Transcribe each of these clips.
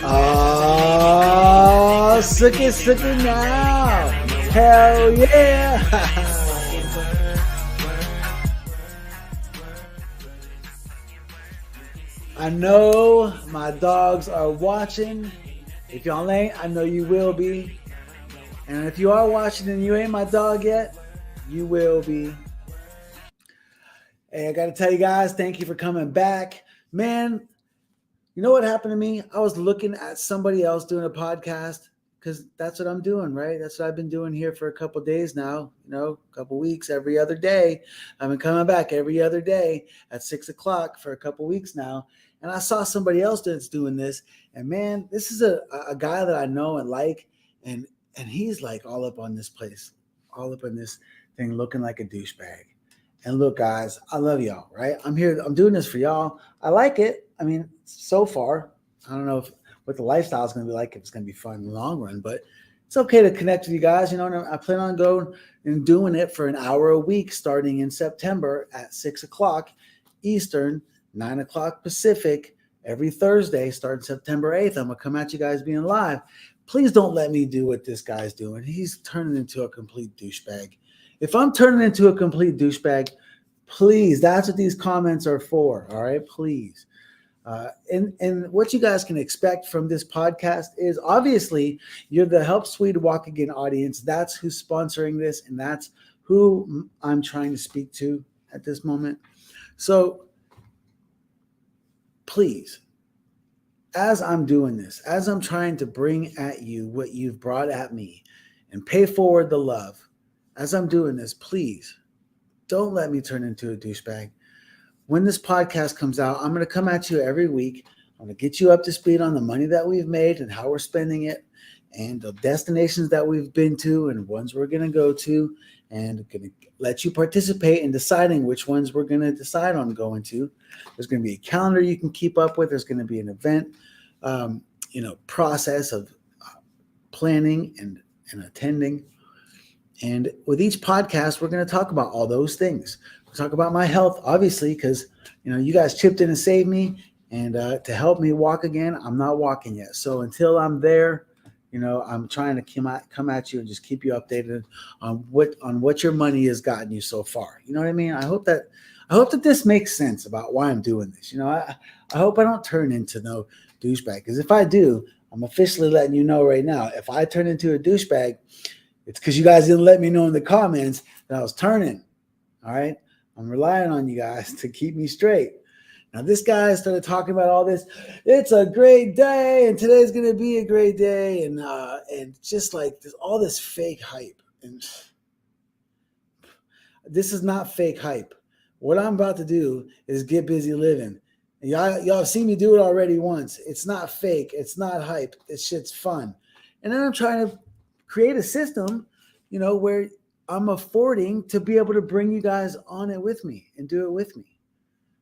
Oh, sucky now. Hell yeah. I know my dogs are watching. If y'all ain't, I know you will be. And if you are watching and you ain't my dog yet, you will be. Hey, I got to tell you guys, thank you for coming back. Man, you know what happened to me? I was looking at somebody else doing a podcast because that's what I'm doing, right? That's what I've been doing here for a couple days now, a couple weeks, every other day. I've been coming back every other day at 6:00 for a couple weeks now. And I saw somebody else that's doing this. And man, this is a guy that I know and like. And he's like all up on this place, all up on this thing, looking like a douchebag. And look, guys, I love y'all, right? I'm here. I'm doing this for y'all. I like it. I mean, so far, I don't know what the lifestyle is going to be like, if it's going to be fun in the long run, but it's okay to connect with you guys. And I plan on going and doing it for an hour a week starting in September at 6:00 Eastern, 9:00 Pacific, every Thursday starting September 8th. I'm going to come at you guys being live. Please don't let me do what this guy's doing. He's turning into a complete douchebag. If I'm turning into a complete douchebag, please, that's what these comments are for, all right? Please. And what you guys can expect from this podcast is obviously you're the Help Swede Walk Again audience. That's who's sponsoring this, and that's who I'm trying to speak to at this moment. So please, as I'm doing this, as I'm trying to bring at you what you've brought at me and pay forward the love, as I'm doing this, please don't let me turn into a douchebag. When this podcast comes out, I'm going to come at you every week. I'm going to get you up to speed on the money that we've made and how we're spending it and the destinations that we've been to and ones we're going to go to, and going to let you participate in deciding which ones we're going to decide on going to. There's going to be a calendar you can keep up with. There's going to be an event, process of planning and attending. And with each podcast, we're going to talk about all those things. We'll talk about my health, obviously, because you guys chipped in and saved me, and to help me walk again. I'm not walking yet, so until I'm there, I'm trying to come at you and just keep you updated on what your money has gotten you so far. You know what I mean? I hope that this makes sense about why I'm doing this. I hope I don't turn into no douchebag, because if I do, I'm officially letting you know right now. If I turn into a douchebag, it's because you guys didn't let me know in the comments that I was turning. All right. I'm relying on you guys to keep me straight. Now, this guy started talking about all this. It's a great day, and today's going to be a great day. And just like there's all this fake hype. And this is not fake hype. What I'm about to do is get busy living. And y'all have seen me do it already once. It's not fake. It's not hype. This shit's fun. And then I'm trying to create a system, where I'm affording to be able to bring you guys on it with me and do it with me.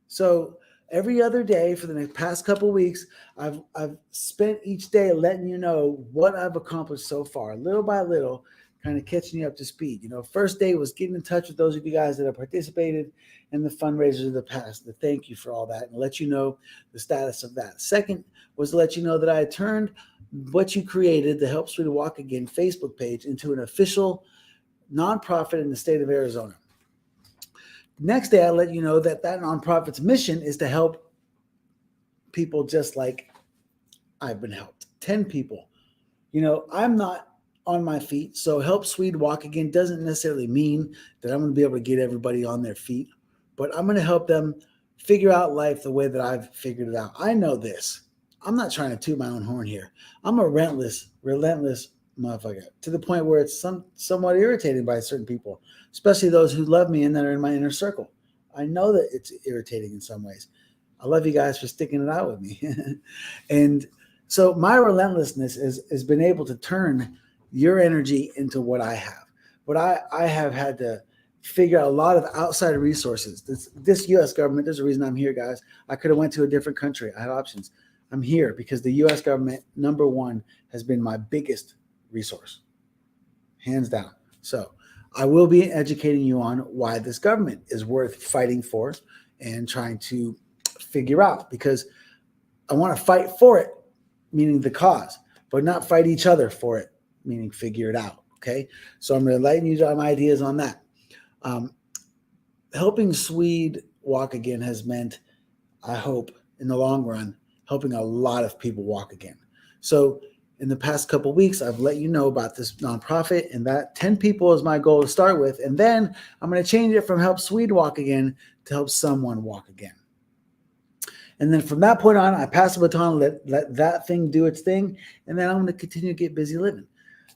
So every other day for the past couple of weeks, I've spent each day letting you know what I've accomplished so far, little by little, kind of catching you up to speed. First day was getting in touch with those of you guys that have participated in the fundraisers of the past, to thank you for all that and let you know the status of that. Second was to let you know that I had turned what you created, the Help Swede Walk Again Facebook page, into an official nonprofit in the state of Arizona. Next day, I let you know that nonprofit's mission is to help people just like I've been helped. 10 people. I'm not on my feet, so Help Swede Walk Again doesn't necessarily mean that I'm going to be able to get everybody on their feet, but I'm going to help them figure out life the way that I've figured it out. I know this. I'm not trying to toot my own horn here. I'm a relentless motherfucker, to the point where it's somewhat irritating by certain people, especially those who love me and that are in my inner circle. I know that it's irritating in some ways. I love you guys for sticking it out with me. And so my relentlessness has been able to turn your energy into what I have. But I have had to figure out a lot of outside resources. This U.S. government, there's a reason I'm here, guys. I could have went to a different country. I had options. I'm here because the U.S. government, number one, has been my biggest resource, hands down. So I will be educating you on why this government is worth fighting for and trying to figure out, because I want to fight for it, meaning the cause, but not fight each other for it, meaning figure it out. Okay. So I'm going to enlighten you on my ideas on that. Helping Swede walk again has meant, I hope, in the long run, helping a lot of people walk again. So in the past couple of weeks, I've let you know about this nonprofit, and that 10 people is my goal to start with. And then I'm going to change it from Help Swede Walk Again to Help Someone Walk Again. And then from that point on, I pass the baton, let that thing do its thing, and then I'm going to continue to get busy living.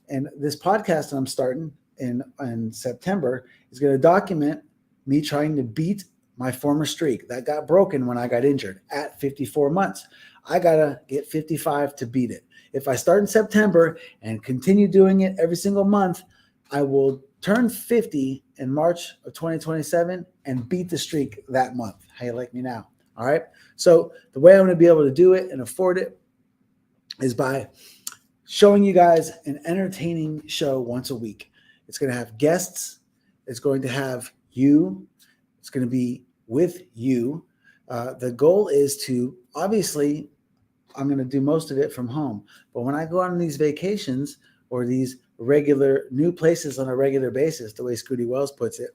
And this podcast that I'm starting in September is going to document me trying to beat my former streak that got broken when I got injured at 54 months. I got to get 55 to beat it. If I start in September and continue doing it every single month, I will turn 50 in March of 2027 and beat the streak that month. How you like me now? All right. So the way I'm going to be able to do it and afford it is by showing you guys an entertaining show once a week. It's going to have guests. It's going to have you. It's going to be with you. The goal is to, obviously, I'm going to do most of it from home. But when I go on these vacations or these regular new places on a regular basis, the way Scooty Wells puts it,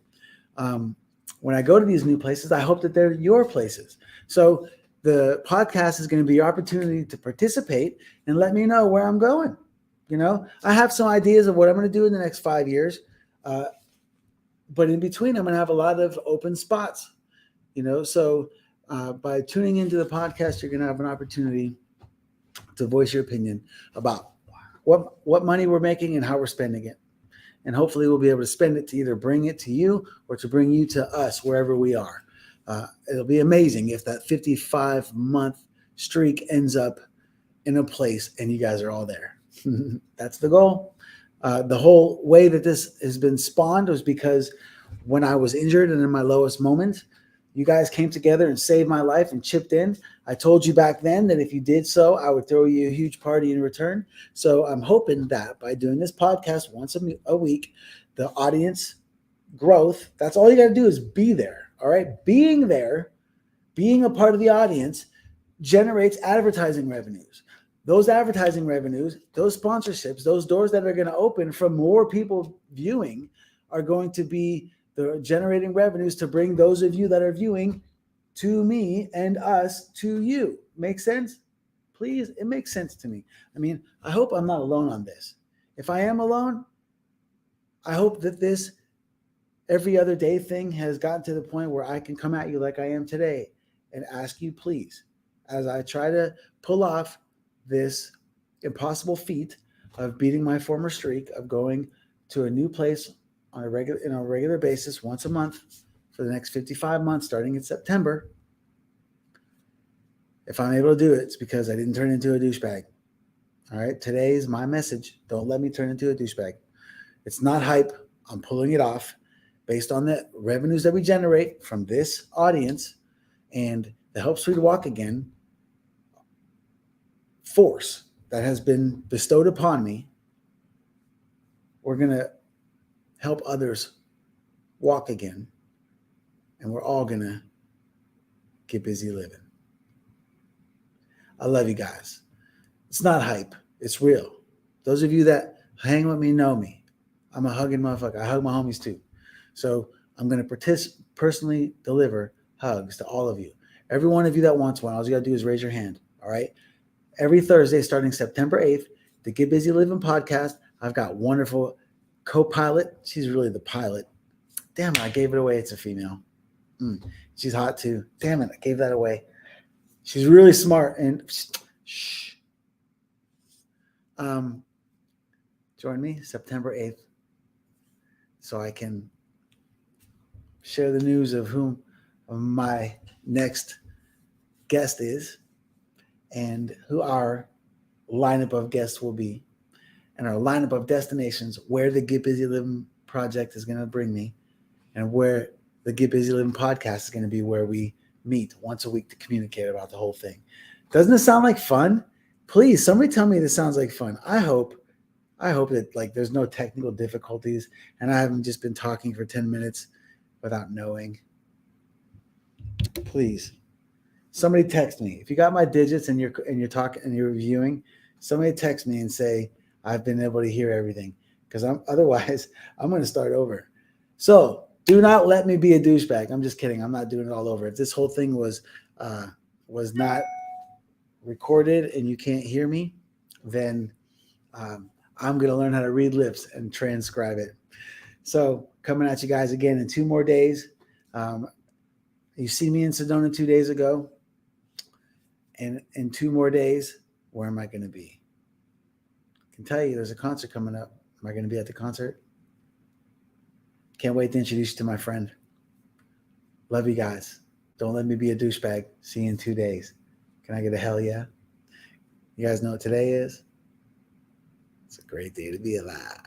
when I go to these new places, I hope that they're your places. So the podcast is going to be your opportunity to participate and let me know where I'm going. You know, I have some ideas of what I'm going to do in the next 5 years. But in between, I'm going to have a lot of open spots, you know. So by tuning into the podcast, you're going to have an opportunity to voice your opinion about what money we're making and how we're spending it. And hopefully we'll be able to spend it to either bring it to you or to bring you to us wherever we are. It'll be amazing if that 55-month streak ends up in a place and you guys are all there. That's the goal. The whole way that this has been spawned was because when I was injured and in my lowest moment, you guys came together and saved my life and chipped in. I told you back then that if you did so, I would throw you a huge party in return. So I'm hoping that by doing this podcast once a week, the audience growth, that's all you got to do is be there. All right. Being there, being a part of the audience generates advertising revenues. Those advertising revenues, those sponsorships, those doors that are going to open from more people viewing are going to be the generating revenues to bring those of you that are viewing to me and us to you. Make sense? Please, it makes sense to me. I mean, I hope I'm not alone on this. If I am alone, I hope that this every other day thing has gotten to the point where I can come at you like I am today and ask you, please, as I try to pull off this impossible feat of beating my former streak of going to a new place on a regular basis once a month for the next 55 months starting in September. If I'm able to do it, it's because I didn't turn into a douchebag. All right, today's my message. Don't let me turn into a douchebag. It's not hype. I'm pulling it off based on the revenues that we generate from this audience and the Help Swede Walk Again force that has been bestowed upon me. We're going to help others walk again, and we're all going to get busy living. I love you guys. It's not hype. It's real. Those of you that hang with me know me. I'm a hugging motherfucker. I hug my homies too. So I'm going to personally deliver hugs to all of you. Every one of you that wants one, all you got to do is raise your hand. All right. Every Thursday starting September 8th, the Get Busy Living podcast. I've got wonderful co-pilot. She's really the pilot. Damn it, I gave it away. It's a female. She's hot too. Damn it, I gave that away. She's really smart and shh. Join me September 8th so I can share the news of whom my next guest is and who our lineup of guests will be and our lineup of destinations where the Get Busy Living project is going to bring me and where the Get Busy Living podcast is going to be where we meet once a week to communicate about the whole thing. Doesn't it sound like fun? Please, somebody tell me this sounds like fun. I hope that like there's no technical difficulties and I haven't just been talking for 10 minutes without knowing. Please somebody text me. If you got my digits and you're talking and you're reviewing, somebody text me and say I've been able to hear everything, because otherwise I'm going to start over. So do not let me be a douchebag. I'm just kidding. I'm not doing it all over. If this whole thing was not recorded and you can't hear me, then I'm going to learn how to read lips and transcribe it. So coming at you guys again in 2 more days. You see me in Sedona 2 days ago. And in 2 more days, where am I going to be? I can tell you there's a concert coming up. Am I going to be at the concert? Can't wait to introduce you to my friend. Love you guys. Don't let me be a douchebag. See you in 2 days. Can I get a hell yeah? You guys know what today is? It's a great day to be alive.